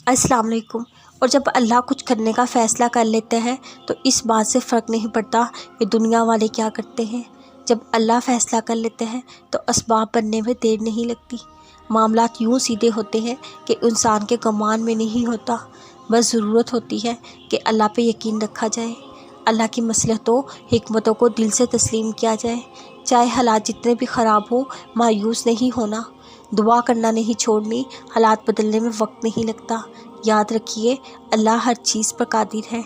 अस्सलाम वालेकुम। और जब अल्लाह कुछ करने का फ़ैसला कर लेते हैं तो इस बात से फ़र्क नहीं पड़ता कि दुनिया वाले क्या करते हैं। जब अल्लाह फ़ैसला कर लेते हैं तो असबाब बनने में देर नहीं लगती। मामलात यूँ सीधे होते हैं कि इंसान के गुमान में नहीं होता। बस ज़रूरत होती है कि अल्लाह पे यकीन रखा जाए, अल्लाह की मसलहतों हिकमतों को दिल से तस्लीम किया जाए। चाहे हालात जितने भी ख़राब हो, मायूस नहीं होना, दुआ करना नहीं छोड़नी। हालात बदलने में वक्त नहीं लगता। याद रखिए, अल्लाह हर चीज़ पर कादिर है।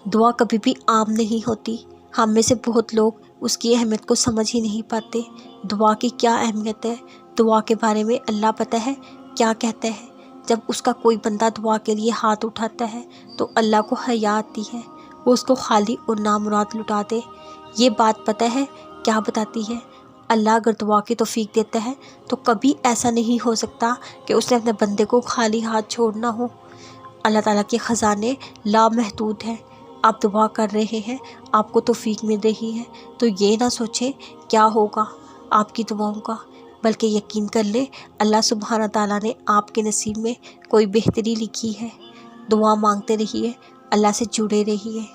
दुआ कभी भी आम नहीं होती। हम में से बहुत लोग उसकी अहमियत को समझ ही नहीं पाते। दुआ की क्या अहमियत है, दुआ के बारे में अल्लाह पता है क्या कहता है। जब उसका कोई बंदा दुआ के लिए हाथ उठाता है तो अल्लाह को हया आती है, वो उसको खाली और नामुराद लुटा दे। ये बात पता है क्या बताती है? अल्लाह अगर दुआ की तौफीक देता है तो कभी ऐसा नहीं हो सकता कि उसने अपने बंदे को खाली हाथ छोड़ना हो। अल्लाह ताला के ख़जाने लामहदूद हैं। आप दुआ कर रहे हैं, आपको तौफीक मिल रही है, तो ये ना सोचें क्या होगा आपकी दुआओं का, बल्कि यकीन कर ले अल्लाह सुब्हाना ताला ने आपके नसीब में कोई बेहतरी लिखी है। दुआ मांगते रहिए, अल्लाह से जुड़े रहिए।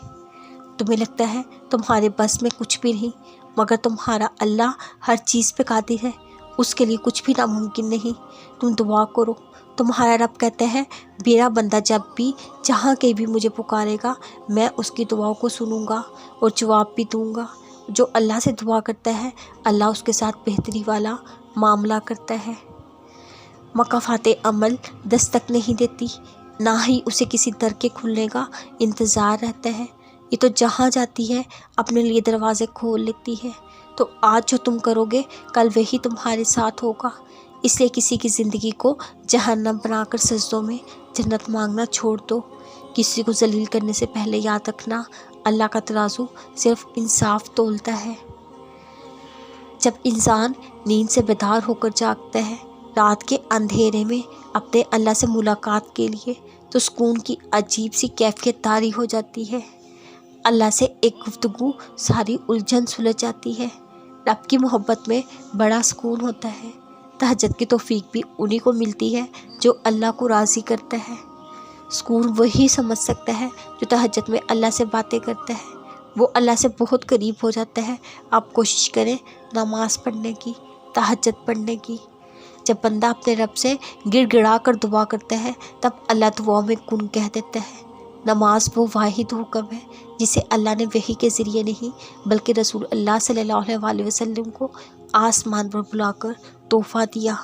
तुम्हें लगता है तुम्हारे बस में कुछ भी नहीं, मगर तुम्हारा अल्लाह हर चीज़ पे कादिर है, उसके लिए कुछ भी नामुमकिन नहीं। तुम दुआ करो। तुम्हारा रब कहता है, मेरा बंदा जब भी जहाँ कहीं भी मुझे पुकारेगा, मैं उसकी दुआओं को सुनूंगा और जवाब भी दूंगा। जो अल्लाह से दुआ करता है, अल्लाह उसके साथ बेहतरी वाला मामला करता है। मकाफ़ाते अमल दस्तक नहीं देती, ना ही उसे किसी दर के खुलने का इंतज़ार रहता है। ये तो जहाँ जाती है अपने लिए दरवाज़े खोल लेती है। तो आज जो तुम करोगे कल वही तुम्हारे साथ होगा। इसलिए किसी की ज़िंदगी को जहन्नम बनाकर सजदों में जन्नत मांगना छोड़ दो। किसी को जलील करने से पहले याद रखना, अल्लाह का तराजू सिर्फ इंसाफ तोलता है। जब इंसान नींद से बेदार होकर जागता है रात के अंधेरे में अपने अल्लाह से मुलाकात के लिए, तो सुकून की अजीब सी कैफियत तारी हो जाती है। अल्लाह से एक गुफ्तगू सारी उलझन सुलझ जाती है। रब की मोहब्बत में बड़ा सुकून होता है। तहज्जुद की तौफीक भी उन्हीं को मिलती है जो अल्लाह को राज़ी करता है। सुकून वही समझ सकता है जो तहज्जुद में अल्लाह से बातें करता है। वो अल्लाह से बहुत करीब हो जाता है। आप कोशिश करें नमाज़ पढ़ने की, तहज्जुद पढ़ने की। जब बंदा अपने रब से गिड़गिड़ा कर दुआ करता है तब अल्लाह दुआ में कुन कह देता है। नमाज वो वाहिद हुक्म है जिसे अल्लाह ने वही के ज़रिए नहीं बल्कि रसूल अल्लाह सल्लल्लाहु अलैहि वसल्लम को आसमान पर बुलाकर तोहफ़ा दिया।